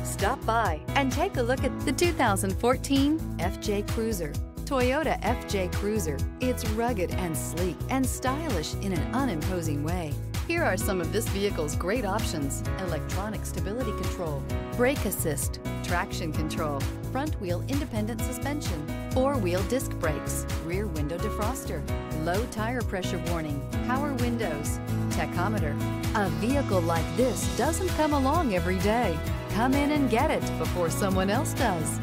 Stop by and take a look at the 2014 FJ Cruiser. Toyota FJ Cruiser. It's rugged and sleek and stylish in an unimposing way. Here are some of this vehicle's great options: electronic stability control, brake assist, traction control, front wheel independent suspension, four-wheel disc brakes, rear window defroster, low tire pressure warning, power windows, tachometer. A vehicle like this doesn't come along every day. Come in and get it before someone else does.